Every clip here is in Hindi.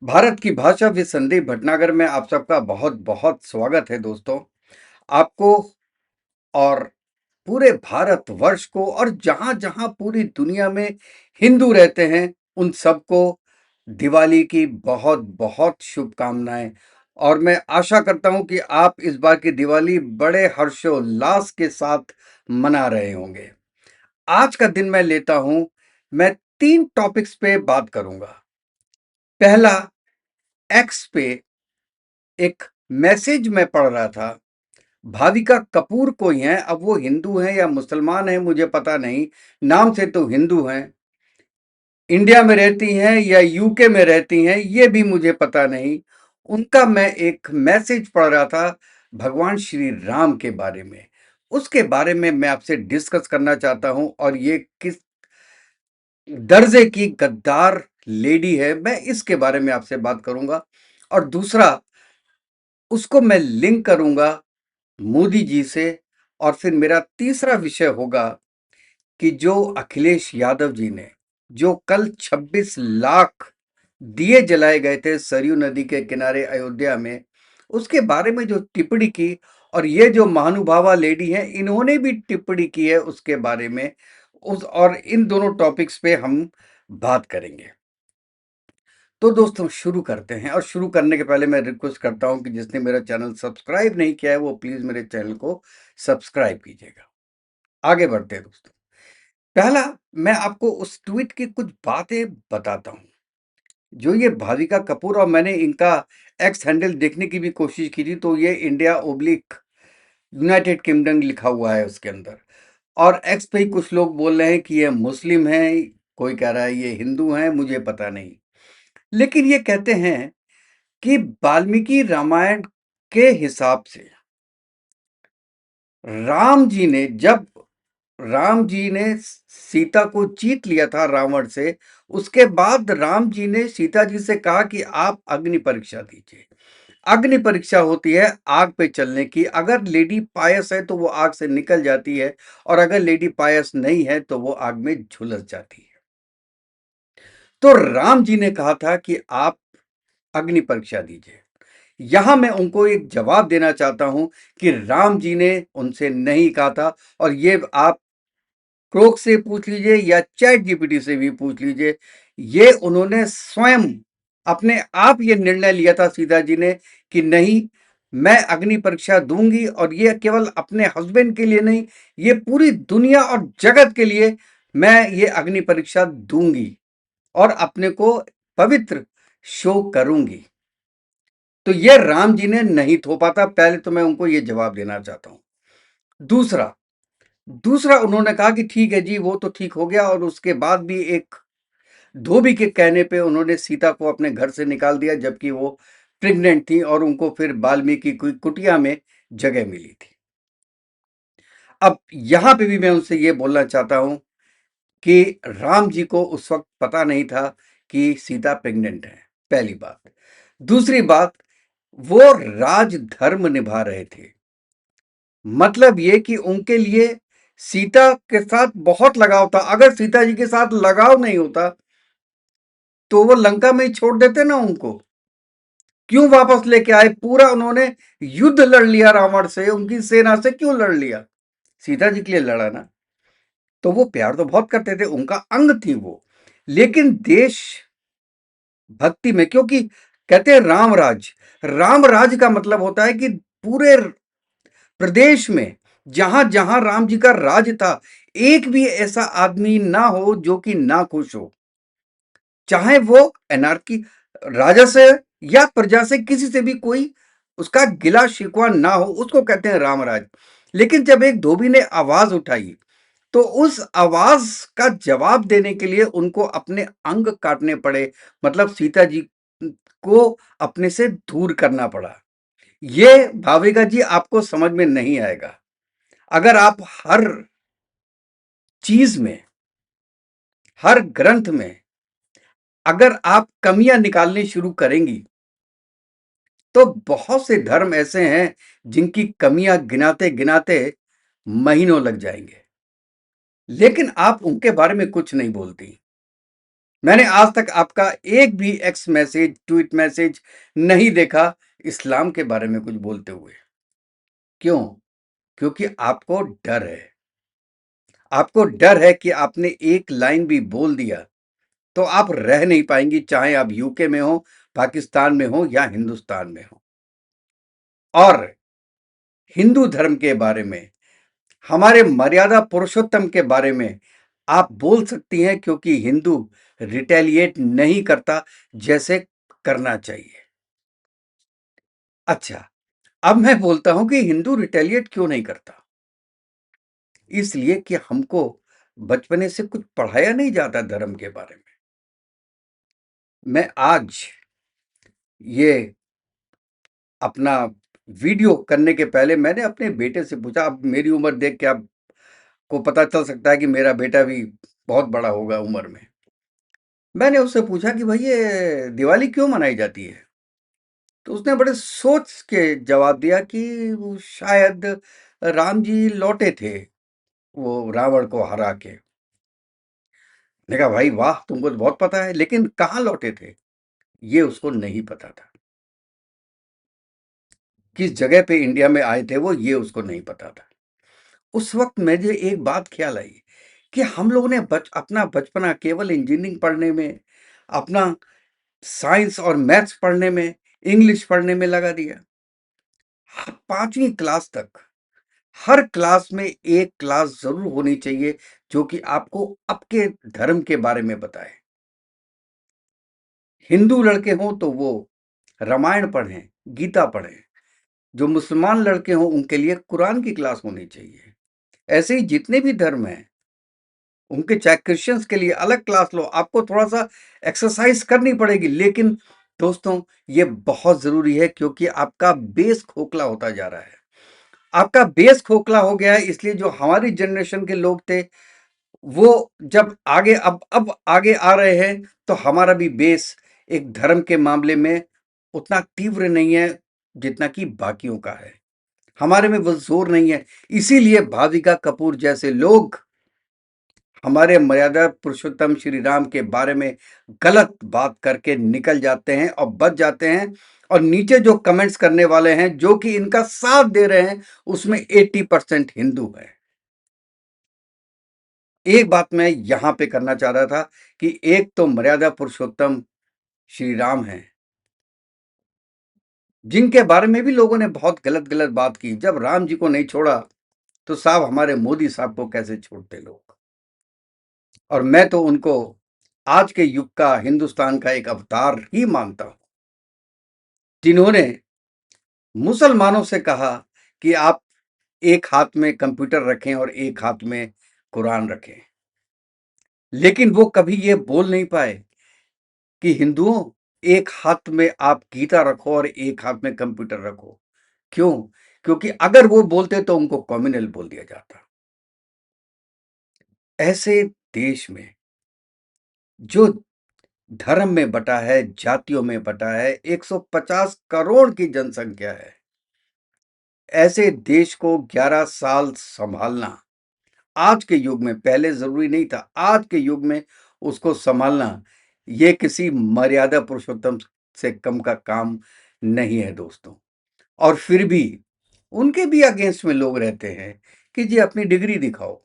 भारत की भाषा विद संदीप भटनागर में आप सबका बहुत बहुत स्वागत है दोस्तों। आपको और पूरे भारतवर्ष को और जहां जहां पूरी दुनिया में हिंदू रहते हैं उन सबको दिवाली की बहुत बहुत शुभकामनाएं। और मैं आशा करता हूं कि आप इस बार की दिवाली बड़े हर्षोल्लास के साथ मना रहे होंगे। आज का दिन मैं लेता हूं, मैं 3 टॉपिक्स पे बात करूंगा। पहला, एक्स पे एक मैसेज मैं पढ़ रहा था। भाविका कपूर कोई हैं, अब वो हिंदू हैं या मुसलमान हैं मुझे पता नहीं। नाम से तो हिंदू हैं। इंडिया में रहती हैं या यूके में रहती हैं ये भी मुझे पता नहीं। उनका मैं एक मैसेज पढ़ रहा था भगवान श्री राम के बारे में। उसके बारे में मैं आपसे डिस्कस करना चाहता हूं, और ये किस दर्जे की गद्दार लेडी है, मैं इसके बारे में आपसे बात करूंगा। और दूसरा, उसको मैं लिंक करूंगा मोदी जी से। और फिर मेरा तीसरा विषय होगा कि जो अखिलेश यादव जी ने, जो कल 26 लाख दिए जलाए गए थे सरयू नदी के किनारे अयोध्या में, उसके बारे में जो टिप्पणी की, और ये जो महानुभावा लेडी है इन्होंने भी टिप्पणी की है उसके बारे में। उस और इन दोनों टॉपिक्स पे हम बात करेंगे। तो दोस्तों शुरू करते हैं, और शुरू करने के पहले मैं रिक्वेस्ट करता हूं कि जिसने मेरा चैनल सब्सक्राइब नहीं किया है वो प्लीज मेरे चैनल को सब्सक्राइब कीजिएगा। आगे बढ़ते हैं दोस्तों। पहला, मैं आपको उस ट्वीट की कुछ बातें बताता हूं जो ये भाविका कपूर, और मैंने इनका एक्स हैंडल देखने की भी कोशिश की थी, तो ये इंडिया ओब्लिक यूनाइटेड किंगडम लिखा हुआ है उसके अंदर। और एक्स पे ही कुछ लोग बोल रहे हैं कि ये मुस्लिम हैं, कोई कह रहा है ये हिंदू हैं, मुझे पता नहीं। लेकिन ये कहते हैं कि वाल्मीकि रामायण के हिसाब से राम जी ने जब राम जी ने सीता को जीत लिया था रावण से, उसके बाद राम जी ने सीता जी से कहा कि आप अग्नि परीक्षा दीजिए। अग्नि परीक्षा होती है आग पे चलने की। अगर लेडी पायस है तो वो आग से निकल जाती है, और अगर लेडी पायस नहीं है तो वो आग में झुलस जाती है। तो राम जी ने कहा था कि आप अग्नि परीक्षा दीजिए। यहां मैं उनको एक जवाब देना चाहता हूं कि राम जी ने उनसे नहीं कहा था। और ये आप क्रोक से पूछ लीजिए या चैट जीपीटी से भी पूछ लीजिए, ये उन्होंने स्वयं अपने आप ये निर्णय लिया था सीता जी ने कि नहीं, मैं अग्नि परीक्षा दूंगी। और ये केवल अपने हस्बैंड के लिए नहीं, ये पूरी दुनिया और जगत के लिए मैं ये अग्नि परीक्षा दूंगी और अपने को पवित्र शो करूंगी। तो ये राम जी ने नहीं थोपा था। पहले तो मैं उनको ये जवाब देना चाहता हूं। दूसरा दूसरा उन्होंने कहा कि ठीक है जी, वो तो ठीक हो गया। और उसके बाद भी एक धोबी के कहने पे उन्होंने सीता को अपने घर से निकाल दिया, जबकि वो प्रेग्नेंट थी, और उनको फिर वाल्मीकि की कुटिया में जगह मिली थी। अब यहां पे भी मैं उनसे ये बोलना चाहता हूं कि राम जी को उस वक्त पता नहीं था कि सीता प्रेग्नेंट है, पहली बात। दूसरी बात, वो राजधर्म निभा रहे थे। मतलब ये कि उनके लिए सीता के साथ बहुत लगाव था। अगर सीता जी के साथ लगाव नहीं होता तो वो लंका में ही छोड़ देते ना उनको। क्यों वापस लेके आए? पूरा उन्होंने युद्ध लड़ लिया रावण से, उनकी सेना से क्यों लड़ लिया? सीता जी के लिए लड़ा ना। तो वो प्यार तो बहुत करते थे, उनका अंग थी वो। लेकिन देश भक्ति में, क्योंकि कहते हैं राम राज का मतलब होता है कि पूरे प्रदेश में जहां जहां राम जी का राज था, एक भी ऐसा आदमी ना हो जो कि ना खुश हो। चाहे वो एनार्की राजा से या प्रजा से, किसी से भी कोई उसका गिला शिकवा ना हो, उसको कहते हैं रामराज। लेकिन जब एक धोबी ने आवाज उठाई तो उस आवाज का जवाब देने के लिए उनको अपने अंग काटने पड़े। मतलब सीता जी को अपने से दूर करना पड़ा। ये भाविका जी आपको समझ में नहीं आएगा। अगर आप हर चीज में, हर ग्रंथ में अगर आप कमियां निकालनी शुरू करेंगी तो बहुत से धर्म ऐसे हैं जिनकी कमियां गिनाते गिनाते महीनों लग जाएंगे, लेकिन आप उनके बारे में कुछ नहीं बोलती। मैंने आज तक आपका एक भी एक्स मैसेज, ट्वीट मैसेज नहीं देखा इस्लाम के बारे में कुछ बोलते हुए। क्यों? क्योंकि आपको डर है। आपको डर है कि आपने एक लाइन भी बोल दिया तो आप रह नहीं पाएंगी, चाहे आप यूके में हो, पाकिस्तान में हो या हिंदुस्तान में हो। और हिंदू धर्म के बारे में, हमारे मर्यादा पुरुषोत्तम के बारे में आप बोल सकती हैं, क्योंकि हिंदू रिटेलिएट नहीं करता जैसे करना चाहिए। अच्छा, अब मैं बोलता हूं कि हिंदू रिटेलिएट क्यों नहीं करता। इसलिए कि हमको बचपने से कुछ पढ़ाया नहीं जाता धर्म के बारे में। मैं आज ये अपना वीडियो करने के पहले मैंने अपने बेटे से पूछा, अब मेरी उम्र देख के आपको पता चल सकता है कि मेरा बेटा भी बहुत बड़ा होगा उम्र में। मैंने उससे पूछा कि भाई ये दिवाली क्यों मनाई जाती है? तो उसने बड़े सोच के जवाब दिया कि वो शायद राम जी लौटे थे, वो रावण को हरा के। मैंने कहा भाई वाह, तुमको तो बहुत पता है, लेकिन कहाँ लौटे थे ये उसको नहीं पता था। किस जगह पे इंडिया में आए थे वो, ये उसको नहीं पता था। उस वक्त मुझे एक बात ख्याल आई कि हम लोगों ने अपना बचपना केवल इंजीनियरिंग पढ़ने में, अपना साइंस और मैथ्स पढ़ने में, इंग्लिश पढ़ने में लगा दिया। 5वीं क्लास तक हर क्लास में एक क्लास जरूर होनी चाहिए जो कि आपको आपके धर्म के बारे में बताए। हिंदू लड़के हों तो वो रामायण पढ़ें, गीता पढ़ें। जो मुसलमान लड़के हों उनके लिए कुरान की क्लास होनी चाहिए। ऐसे ही जितने भी धर्म हैं उनके, चाहे क्रिश्चियंस के लिए अलग क्लास लो, आपको थोड़ा सा एक्सरसाइज करनी पड़ेगी। लेकिन दोस्तों, ये बहुत जरूरी है, क्योंकि आपका बेस खोखला होता जा रहा है। आपका बेस खोखला हो गया है, इसलिए जो हमारी जनरेशन के लोग थे वो जब आगे अब आगे आ रहे हैं तो हमारा भी बेस एक धर्म के मामले में उतना तीव्र नहीं है जितना कि बाकियों का है। हमारे में वो जोर नहीं है। इसीलिए भाविका कपूर जैसे लोग हमारे मर्यादा पुरुषोत्तम श्री राम के बारे में गलत बात करके निकल जाते हैं और बच जाते हैं। और नीचे जो कमेंट्स करने वाले हैं जो कि इनका साथ दे रहे हैं, उसमें 80% हिंदू है। एक बात मैं यहां पे करना चाह रहा था कि एक तो मर्यादा पुरुषोत्तम श्री राम हैं, जिनके बारे में भी लोगों ने बहुत गलत गलत बात की। जब राम जी को नहीं छोड़ा तो साहब हमारे मोदी साहब को कैसे छोड़ते लोग। और मैं तो उनको आज के युग का हिंदुस्तान का एक अवतार ही मानता हूं, जिन्होंने मुसलमानों से कहा कि आप एक हाथ में कंप्यूटर रखें और एक हाथ में कुरान रखें। लेकिन वो कभी ये बोल नहीं पाए कि हिंदुओं, एक हाथ में आप गीता रखो और एक हाथ में कंप्यूटर रखो। क्यों? क्योंकि अगर वो बोलते तो उनको कम्युनल बोल दिया जाता। ऐसे देश में जो धर्म में बटा है, जातियों में बटा है, 150 करोड़ की जनसंख्या है, ऐसे देश को 11 साल संभालना आज के युग में, पहले जरूरी नहीं था, आज के युग में उसको संभालना ये किसी मर्यादा पुरुषोत्तम से कम का काम नहीं है दोस्तों। और फिर भी उनके भी अगेंस्ट में लोग रहते हैं कि जी अपनी डिग्री दिखाओ।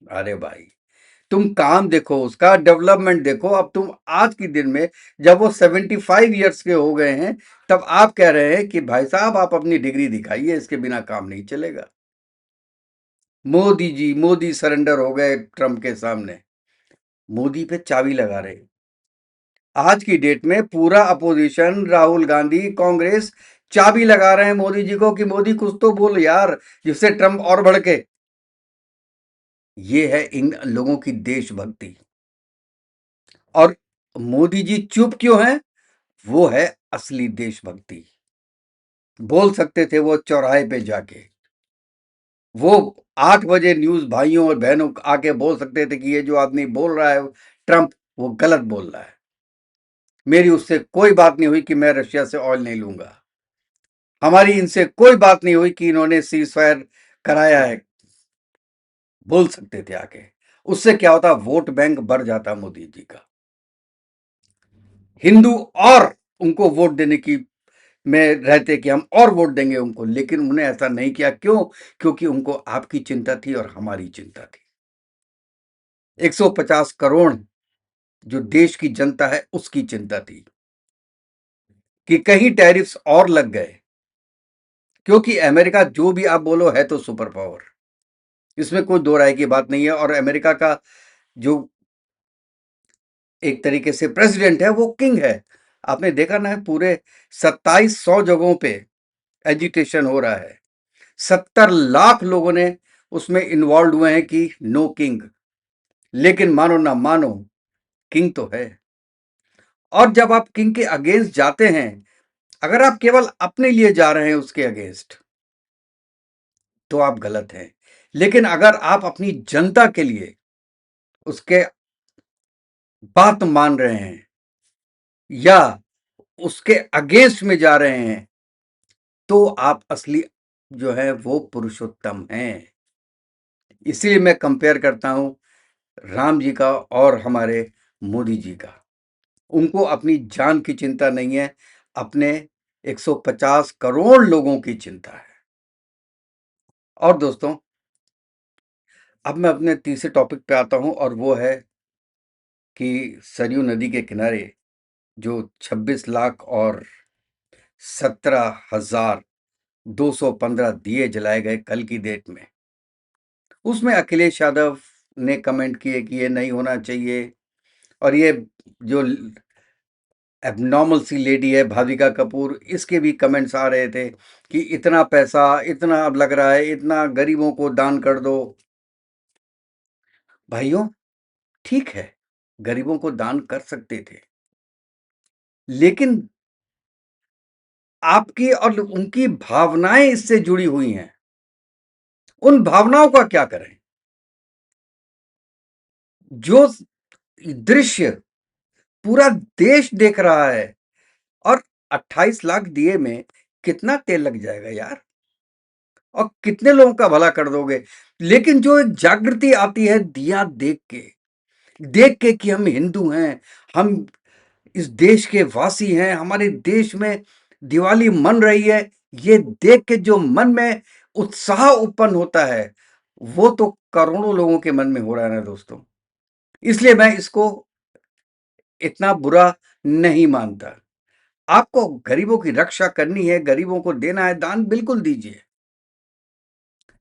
अरे भाई, तुम काम देखो, उसका डेवलपमेंट देखो। अब तुम आज के दिन में जब वो 75 ईयर्स के हो गए हैं, तब आप कह रहे हैं कि भाई साहब आप अपनी डिग्री दिखाइए, इसके बिना काम नहीं चलेगा। मोदी सरेंडर हो गए ट्रंप के सामने, मोदी पे चाबी लगा रहे। आज की डेट में पूरा अपोजिशन, राहुल गांधी, कांग्रेस चाबी लगा रहे हैं मोदी जी को कि मोदी कुछ तो बोल यार, जिससे ट्रंप और भड़के। ये है इन लोगों की देशभक्ति। और मोदी जी चुप क्यों हैं? वो है असली देशभक्ति। बोल सकते थे वो चौराहे पे जाके, वो 8 बजे न्यूज भाइयों और बहनों आके बोल सकते थे कि ये जो आदमी बोल रहा है ट्रंप, वो गलत बोल रहा है। मेरी उससे कोई बात नहीं हुई कि मैं रशिया से ऑयल नहीं लूंगा। हमारी इनसे कोई बात नहीं हुई कि इन्होंने सीज फायर कराया है। बोल सकते थे आके। उससे क्या होता, वोट बैंक बढ़ जाता मोदी जी का, हिंदू और उनको वोट देने की में रहते कि हम और वोट देंगे उनको, लेकिन उन्होंने ऐसा नहीं किया। क्यों? क्योंकि उनको आपकी चिंता थी और हमारी चिंता थी। 150 करोड़ जो देश की जनता है उसकी चिंता थी कि कहीं टैरिफ्स और लग गए, क्योंकि अमेरिका जो भी आप बोलो है तो सुपर पावर, इसमें कोई दो राय की बात नहीं है। और अमेरिका का जो एक तरीके से प्रेसिडेंट है वो किंग है। आपने देखा ना, पूरे 2700 जगहों पे एजिटेशन हो रहा है, 70 लाख लोगों ने उसमें इन्वॉल्व हुए हैं कि नो किंग, लेकिन मानो ना मानो किंग तो है। और जब आप किंग के अगेंस्ट जाते हैं, अगर आप केवल अपने लिए जा रहे हैं उसके अगेंस्ट, तो आप गलत हैं। लेकिन अगर आप अपनी जनता के लिए उसके बात मान रहे हैं या उसके अगेंस्ट में जा रहे हैं, तो आप असली जो है वो पुरुषोत्तम हैं। इसीलिए मैं कंपेयर करता हूं राम जी का और हमारे मोदी जी का। उनको अपनी जान की चिंता नहीं है, अपने 150 करोड़ लोगों की चिंता है। और दोस्तों, अब मैं अपने तीसरे टॉपिक पे आता हूं, और वो है कि सरयू नदी के किनारे जो 26 लाख और 17,215 दिए जलाए गए कल की डेट में, उसमें अखिलेश यादव ने कमेंट किए कि ये नहीं होना चाहिए। और ये जो एबनॉर्मल सी लेडी है भाविका कपूर, इसके भी कमेंट्स आ रहे थे कि इतना पैसा, इतना अब लग रहा है, इतना गरीबों को दान कर दो। भाइयों, ठीक है, गरीबों को दान कर सकते थे, लेकिन आपकी और उनकी भावनाएं इससे जुड़ी हुई हैं। उन भावनाओं का क्या करें? जो दृश्य पूरा देश देख रहा है, और 28 लाख दिए में कितना तेल लग जाएगा यार, और कितने लोगों का भला कर दोगे। लेकिन जो एक जागृति आती है दिया देख के कि हम हिंदू हैं, हम इस देश के वासी हैं, हमारे देश में दिवाली मन रही है, ये देख के जो मन में उत्साह उत्पन्न होता है, वो तो करोड़ों लोगों के मन में हो रहा है ना दोस्तों। इसलिए मैं इसको इतना बुरा नहीं मानता। आपको गरीबों की रक्षा करनी है, गरीबों को देना है दान, बिल्कुल दीजिए,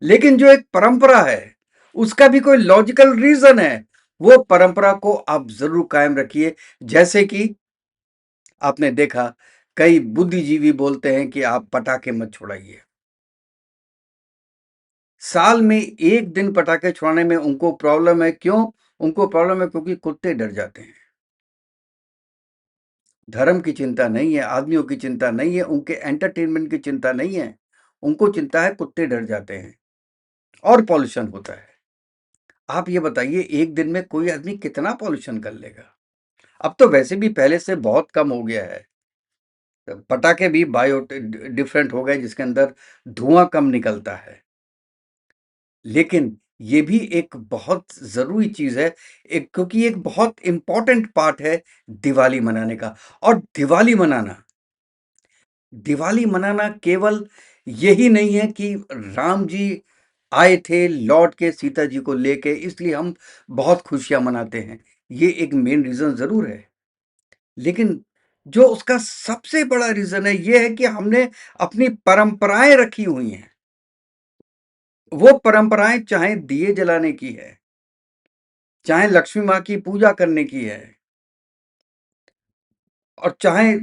लेकिन जो एक परंपरा है उसका भी कोई लॉजिकल रीजन है, वो परंपरा को आप जरूर कायम रखिए। जैसे कि आपने देखा, कई बुद्धिजीवी बोलते हैं कि आप पटाखे मत छुड़ाइए। साल में एक दिन पटाखे छुड़ाने में उनको प्रॉब्लम है। क्यों उनको प्रॉब्लम है? क्योंकि कुत्ते डर जाते हैं। धर्म की चिंता नहीं है, आदमियों की चिंता नहीं है, उनके एंटरटेनमेंट की चिंता नहीं है, उनको चिंता है कुत्ते डर जाते हैं और पॉल्यूशन होता है। आप ये बताइए, एक दिन में कोई आदमी कितना पॉल्यूशन कर लेगा? अब तो वैसे भी पहले से बहुत कम हो गया है। पटाखे भी बायो डिफरेंट हो गए, जिसके अंदर धुआं कम निकलता है। लेकिन ये भी एक बहुत ज़रूरी चीज़ है, एक, क्योंकि एक बहुत इम्पोर्टेंट पार्ट है दिवाली मनाने का। और दिवाली मनाना केवल यही नहीं है कि राम जी आए थे लौट के सीता जी को लेके, इसलिए हम बहुत खुशियां मनाते हैं। ये एक मेन रीज़न ज़रूर है, लेकिन जो उसका सबसे बड़ा रीज़न है ये है कि हमने अपनी परंपराएं रखी हुई हैं। वो परंपराएं चाहे दिए जलाने की है, चाहे लक्ष्मी माँ की पूजा करने की है, और चाहे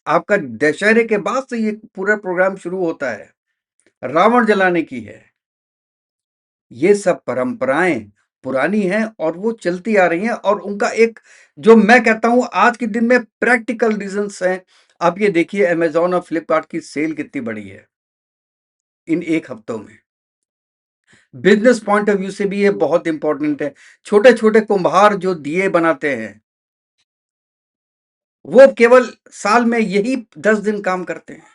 आपका दशहरे के बाद से ये पूरा प्रोग्राम शुरू होता है, रावण जलाने की है। ये सब परंपराएं पुरानी हैं और वो चलती आ रही हैं, और उनका एक, जो मैं कहता हूं आज के दिन में प्रैक्टिकल रीजंस हैं। आप ये देखिए, अमेजॉन और फ्लिपकार्ट की सेल कितनी बड़ी है इन एक हफ्तों में। बिजनेस पॉइंट ऑफ व्यू से भी ये बहुत इंपॉर्टेंट है। छोटे छोटे कुम्हार जो दिए बनाते हैं, वो केवल साल में यही 10 दिन काम करते हैं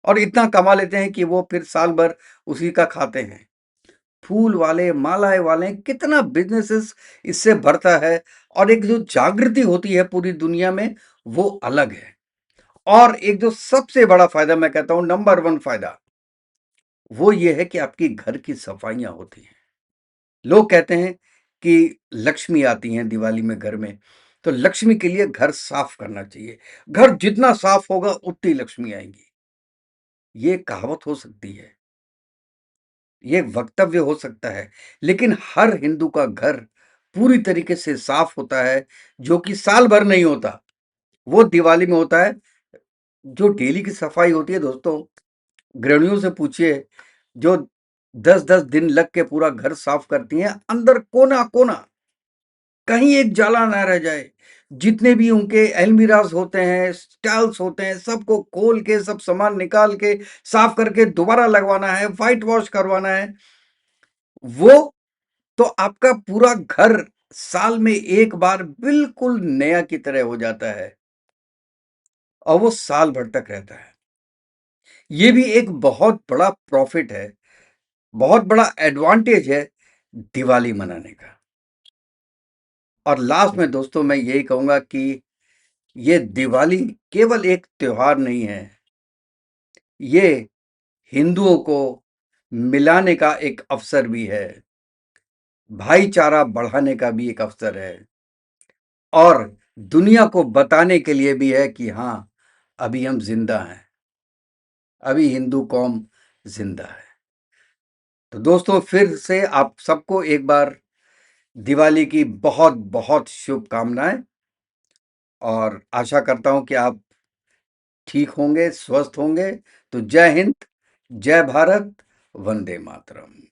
और इतना कमा लेते हैं कि वो फिर साल भर उसी का खाते हैं। फूल वाले, मालाएँ वाले कितना बिज़नेसेस इससे बढ़ता है और एक जो जागृति होती है पूरी दुनिया में, वो अलग है। और एक जो सबसे बड़ा फ़ायदा मैं कहता हूँ नंबर 1 फ़ायदा, वो ये है कि आपकी घर की सफाइयाँ होती हैं। लोग कहते हैं कि लक्ष्मी आती हैं दिवाली में घर में, तो लक्ष्मी के लिए घर साफ करना चाहिए। घर जितना साफ होगा उतनी लक्ष्मी आएँगी। ये कहावत हो सकती है, ये वक्तव्य हो सकता है, लेकिन हर हिंदू का घर पूरी तरीके से साफ होता है, जो कि साल भर नहीं होता, वो दिवाली में होता है। जो डेली की सफाई होती है दोस्तों, गृहिणियों से पूछिए, जो 10-10 दिन लग के पूरा घर साफ करती हैं, अंदर कोना-कोना, कहीं एक जाला ना रह जाए। जितने भी उनके अलमीराज़ होते हैं, स्टॉल्स होते हैं, सबको खोल के, सब सामान निकाल के, साफ करके दोबारा लगवाना है, व्हाइट वॉश करवाना है। वो तो आपका पूरा घर साल में एक बार बिल्कुल नया की तरह हो जाता है और वो साल भर तक रहता है। ये भी एक बहुत बड़ा प्रॉफ़िट है, बहुत बड़ा एडवांटेज है दिवाली मनाने का। और लास्ट में दोस्तों मैं यही कहूँगा कि ये दिवाली केवल एक त्योहार नहीं है, ये हिंदुओं को मिलाने का एक अवसर भी है, भाईचारा बढ़ाने का भी एक अवसर है और दुनिया को बताने के लिए भी है कि हाँ, अभी हम ज़िंदा हैं, अभी हिंदू कौम ज़िंदा है। तो दोस्तों फिर से आप सबको एक बार दिवाली की बहुत-बहुत शुभकामनाएँ और आशा करता हूँ कि आप ठीक होंगे, स्वस्थ होंगे। तो जय हिंद, जय भारत, वंदे मातरम।